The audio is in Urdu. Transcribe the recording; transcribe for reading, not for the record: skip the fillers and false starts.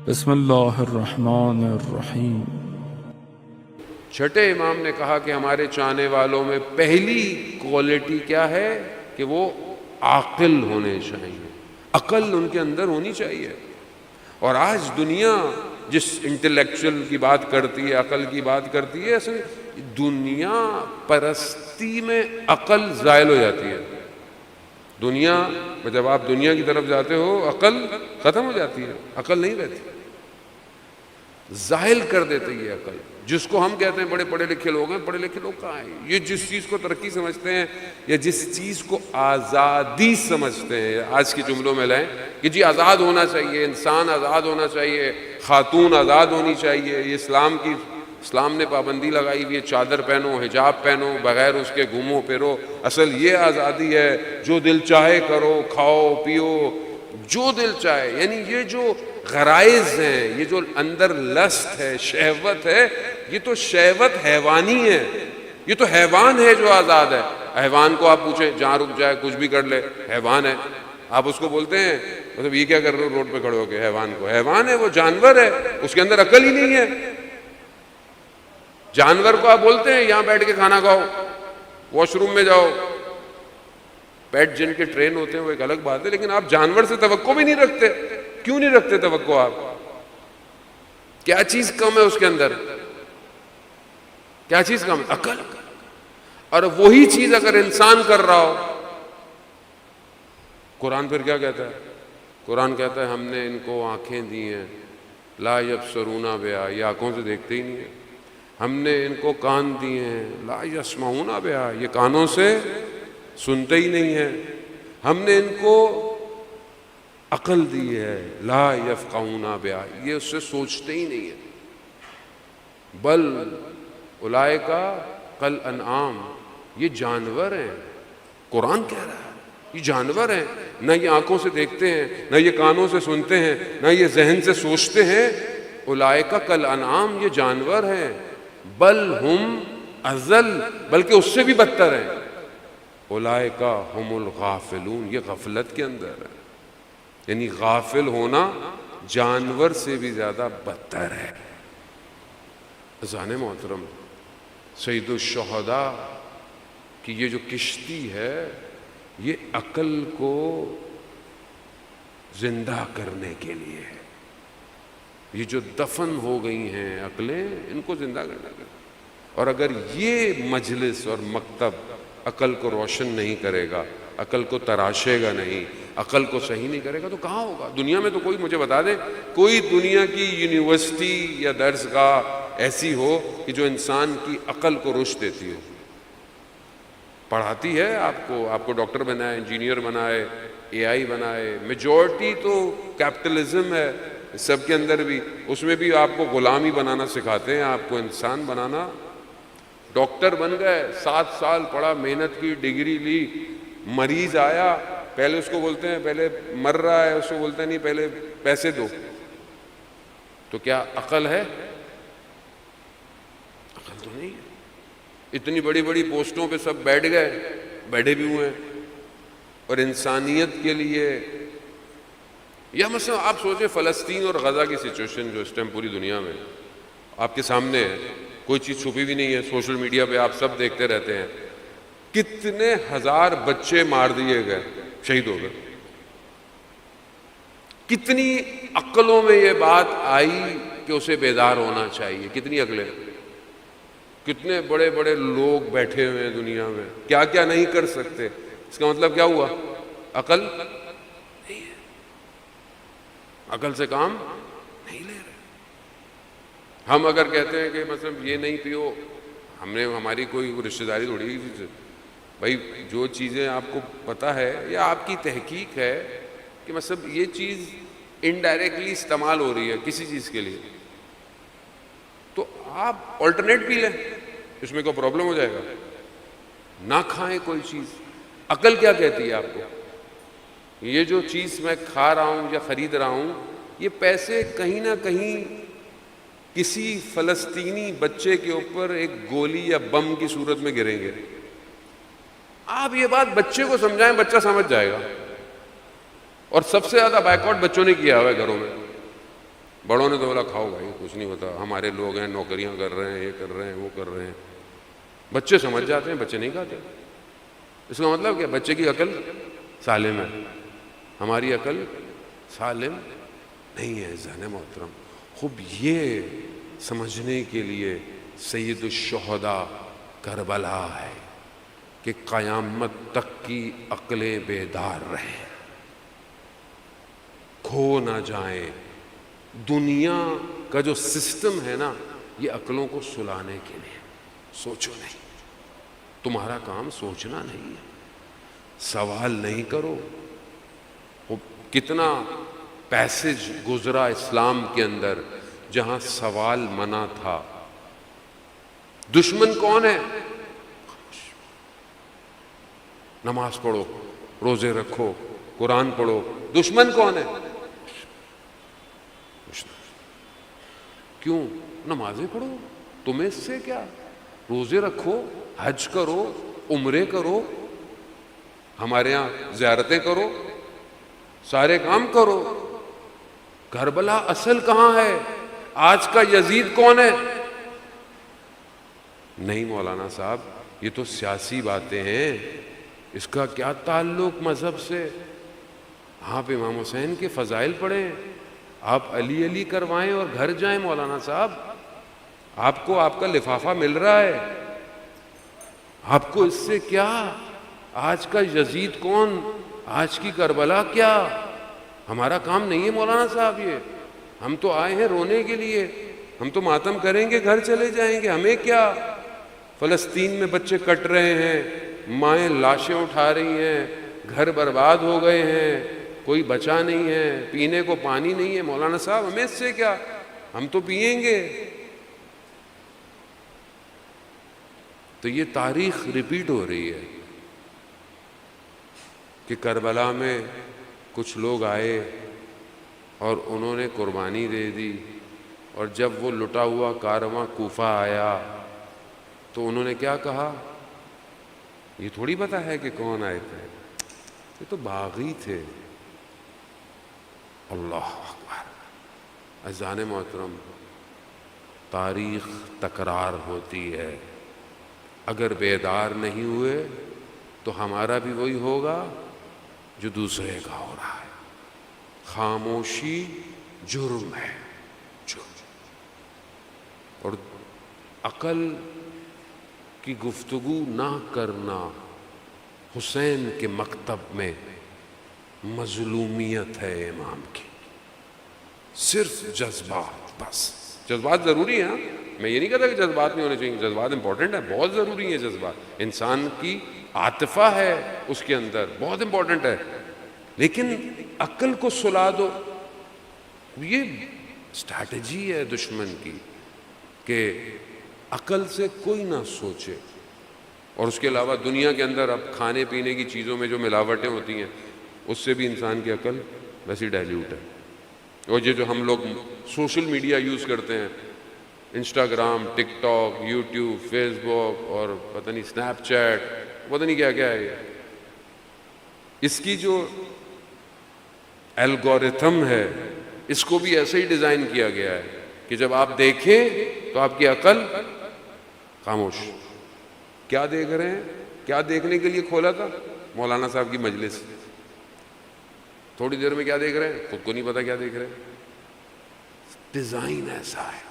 بسم اللہ الرحمن الرحیم۔ چھٹے امام نے کہا کہ ہمارے چاہنے والوں میں پہلی کوالٹی کیا ہے کہ وہ عاقل ہونے چاہیے، عقل ان کے اندر ہونی چاہیے۔ اور آج دنیا جس انٹلیکچوئل کی بات کرتی ہے، عقل کی بات کرتی ہے، اصل دنیا پرستی میں عقل زائل ہو جاتی ہے۔ دنیا جب آپ دنیا کی طرف جاتے ہو عقل ختم ہو جاتی ہے، عقل نہیں رہتی، زائل کر دیتے یہ عقل۔ جس کو ہم کہتے ہیں بڑے پڑھے لکھے لوگ ہیں، پڑھے لکھے لوگ کہاں ہیں؟ یہ جس چیز کو ترقی سمجھتے ہیں یا جس چیز کو آزادی سمجھتے ہیں، آج کے جملوں میں لیں کہ جی آزاد ہونا چاہیے، انسان آزاد ہونا چاہیے، خاتون آزاد ہونی چاہیے، یہ اسلام نے پابندی لگائی ہوئی ہے، چادر پہنو، حجاب پہنو، بغیر اس کے گھومو پھرو، اصل یہ آزادی ہے، جو دل چاہے کرو، کھاؤ پیو جو دل چاہے۔ یعنی یہ جو غرائز ہیں، یہ جو اندر لسٹ ہے، شہوت ہے، یہ تو شہوت حیوانی ہے، یہ تو حیوان ہے جو آزاد ہے۔ حیوان کو آپ پوچھیں جہاں رک جائے کچھ بھی کر لے، حیوان ہے۔ آپ اس کو بولتے ہیں مطلب یہ کیا کر رہے ہو روڈ پہ کھڑے ہو کے؟ حیوان کو، حیوان ہے، وہ جانور ہے، اس کے اندر عقل ہی نہیں ہے۔ جانور کو آپ بولتے ہیں یہاں بیٹھ کے کھانا کھاؤ، واش روم میں جاؤ۔ پیٹ جن کے ٹرین ہوتے ہیں وہ ایک الگ بات ہے، لیکن آپ جانور سے توقع بھی نہیں رکھتے۔ کیوں نہیں رکھتے توقع؟ آپ کیا چیز کم ہے اس کے اندر؟ کیا چیز کم ہے؟ عقل۔ اور وہی چیز اگر انسان کر رہا ہو، قرآن پھر کیا کہتا ہے؟ قرآن کہتا ہے ہم نے ان کو آنکھیں دی ہیں، لا یبصرون بہا، یہ آنکھوں سے دیکھتے ہی نہیں ہیں۔ ہم نے ان کو کان دیے ہیں، لا یسمعون بہا، یہ کانوں سے سنتے ہی نہیں ہیں۔ ہم نے ان کو عقل دی ہے، لا یفقہون بہا، یہ اس سے سوچتے ہی نہیں ہیں۔ بل اولئک کالانعام، یہ جانور ہیں۔ قرآن کہہ رہا ہے یہ جانور ہیں، نہ یہ آنکھوں سے دیکھتے ہیں، نہ یہ کانوں سے سنتے ہیں، نہ یہ ذہن سے سوچتے ہیں۔ اولئک کالانعام، یہ جانور ہیں، بل ہم اضل، بلکہ اس سے بھی بدتر ہیں۔ اولئک ہم الغافلون، یہ غفلت کے اندر ہے۔ یعنی غافل ہونا جانور سے بھی زیادہ بدتر ہے۔ عزیزان محترم، سید الشہداء کی یہ جو کشتی ہے، یہ عقل کو زندہ کرنے کے لیے ہے۔ یہ جو دفن ہو گئی ہیں عقلیں، ان کو زندہ کرنا ہے۔ اور اگر یہ مجلس اور مکتب عقل کو روشن نہیں کرے گا، عقل کو تراشے گا نہیں، عقل کو صحیح نہیں کرے گا، تو کہاں ہوگا؟ دنیا میں تو کوئی مجھے بتا دے کوئی دنیا کی یونیورسٹی یا درسگاہ ایسی ہو کہ جو انسان کی عقل کو رشد دیتی ہو، پڑھاتی ہے آپ کو ڈاکٹر بنائے، انجینئر بنائے، اے آئی بنائے۔ میجورٹی تو کیپٹلزم ہے سب کے اندر بھی، اس میں بھی آپ کو غلامی بنانا سکھاتے ہیں، آپ کو انسان بنانا۔ ڈاکٹر بن گئے، 7 سال پڑھا، محنت کی، ڈگری لی، مریض آیا، پہلے اس کو بولتے ہیں پہلے مر رہا ہے، اس کو بولتے ہیں نہیں پہلے پیسے دو۔ تو کیا عقل ہے؟ عقل تو نہیں ہے۔ اتنی بڑی بڑی پوسٹوں پہ سب بیٹھ گئے، بیٹھے بھی ہوئے ہیں، اور انسانیت کے لیے، یا مثلا آپ سوچیں فلسطین اور غزہ کی سچویشن جو اس ٹائم پوری دنیا میں آپ کے سامنے ہے، کوئی چیز چھپی بھی نہیں ہے، سوشل میڈیا پہ آپ سب دیکھتے رہتے ہیں۔ کتنے ہزار بچے مار دیے گئے، شہید ہو گئے۔ کتنی عقلوں میں یہ بات آئی کہ اسے بیدار ہونا چاہیے؟ کتنی عقلیں؟ کتنے بڑے بڑے لوگ بیٹھے ہوئے ہیں دنیا میں، کیا کیا نہیں کر سکتے۔ اس کا مطلب کیا ہوا؟ عقل نہیں ہے، عقل سے کام نہیں لے رہے۔ ہم اگر کہتے ہیں کہ مثلا یہ نہیں پیو، ہماری کوئی رشتہ داری تھوڑی ہے بھائی، جو چیزیں آپ کو پتہ ہے یا آپ کی تحقیق ہے کہ مثلا یہ چیز انڈائریکٹلی استعمال ہو رہی ہے کسی چیز کے لیے، تو آپ آلٹرنیٹ پی لیں، اس میں کوئی پرابلم ہو جائے گا؟ نہ کھائیں کوئی چیز۔ عقل کیا کہتی ہے آپ کو؟ یہ جو چیز میں کھا رہا ہوں یا خرید رہا ہوں، یہ پیسے کہیں نہ کہیں کسی فلسطینی بچے کے اوپر ایک گولی یا بم کی صورت میں گریں گے۔ آپ یہ بات بچے کو سمجھائیں، بچہ سمجھ جائے گا۔ اور سب سے زیادہ بائیکاٹ بچوں نے کیا ہوا ہے گھروں میں۔ بڑوں نے تو بولا کھاؤ بھائی کچھ نہیں ہوتا، ہمارے لوگ ہیں، نوکریاں کر رہے ہیں، یہ کر رہے ہیں، وہ کر رہے ہیں. بچے سمجھ جاتے ہیں، بچے نہیں کھاتے. اس کا مطلب کیا؟ بچے کی عقل سالم ہے، ہماری عقل سالم نہیں ہے. ذہن محترم، خوب یہ سمجھنے کے لیے سید الشہداء کربلا ہے کہ قیامت تک کی عقلیں بیدار رہیں، کھو نہ جائیں. دنیا کا جو سسٹم ہے نا، یہ عقلوں کو سلانے کے لیے. سوچو نہیں، تمہارا کام سوچنا نہیں ہے، سوال نہیں کرو. کتنا پیسج گزرا اسلام کے اندر جہاں سوال منع تھا. دشمن کون ہے؟ نماز پڑھو، روزے رکھو، قرآن پڑھو. دشمن کون ہے؟ کیوں؟ نمازیں پڑھو، تمہیں اس سے کیا؟ روزے رکھو، حج کرو، عمرے کرو، ہمارے ہاں زیارتیں کرو، سارے کام کرو. کربلا اصل کہاں ہے؟ آج کا یزید کون ہے؟ نہیں مولانا صاحب، یہ تو سیاسی باتیں ہیں، اس کا کیا تعلق مذہب سے؟ آپ امام حسین کے فضائل پڑھیں، آپ علی علی کروائیں اور گھر جائیں. مولانا صاحب، آپ کو آپ کا لفافہ مل رہا ہے، آپ کو اس سے کیا؟ آج کا یزید کون؟ آج کی کربلا کیا؟ ہمارا کام نہیں ہے مولانا صاحب یہ. ہم تو آئے ہیں رونے کے لیے، ہم تو ماتم کریں گے، گھر چلے جائیں گے، ہمیں کیا؟ فلسطین میں بچے کٹ رہے ہیں، مائیں لاشیں اٹھا رہی ہیں، گھر برباد ہو گئے ہیں، کوئی بچا نہیں ہے، پینے کو پانی نہیں ہے. مولانا صاحب ہمیں اس سے کیا؟ ہم تو پئیں گے. تو یہ تاریخ ریپیٹ ہو رہی ہے کہ کربلا میں کچھ لوگ آئے اور انہوں نے قربانی دے دی، اور جب وہ لٹا ہوا کارواں کوفہ آیا تو انہوں نے کیا کہا؟ یہ تھوڑی پتہ ہے کہ کون آئے تھے، یہ تو باغی تھے. اللہ اکبر. عزیزان محترم، تاریخ تکرار ہوتی ہے. اگر بیدار نہیں ہوئے تو ہمارا بھی وہی ہوگا جو دوسرے کا ہو رہا ہے. خاموشی جرم ہے، جرم. اور عقل کی گفتگو نہ کرنا حسین کے مکتب میں مظلومیت ہے امام کی. صرف جذبات، بس جذبات ضروری ہیں. میں یہ نہیں کہتا کہ جذبات نہیں ہونے چاہیے، جذبات امپورٹنٹ ہیں، بہت ضروری ہیں جذبات. انسان کی عاطفہ ہے اس کے اندر، بہت امپورٹنٹ ہے، لیکن عقل کو سلا دو. یہ اسٹریٹجی ہے دشمن کی کہ عقل سے کوئی نہ سوچے. اور اس کے علاوہ دنیا کے اندر اب کھانے پینے کی چیزوں میں جو ملاوٹیں ہوتی ہیں اس سے بھی انسان کی عقل ویسی ڈائلیوٹ ہے. اور یہ جو ہم لوگ سوشل میڈیا یوز کرتے ہیں، انسٹاگرام، ٹک ٹاک، یوٹیوب، فیس بک اور پتہ نہیں اسنیپ چیٹ، پتہ نہیں کیا کیا ہے یہ، اس کی جو الگورتھم ہے اس کو بھی ایسے ہی ڈیزائن کیا گیا ہے کہ جب آپ دیکھیں تو آپ کی عقل خاموش. کیا دیکھ رہے ہیں؟ کیا دیکھنے کے لیے کھولا تھا؟ مولانا صاحب کی مجلس. تھوڑی دیر میں کیا دیکھ رہے ہیں؟ خود کو نہیں پتا کیا دیکھ رہے ہیں. ڈیزائن ایسا ہے.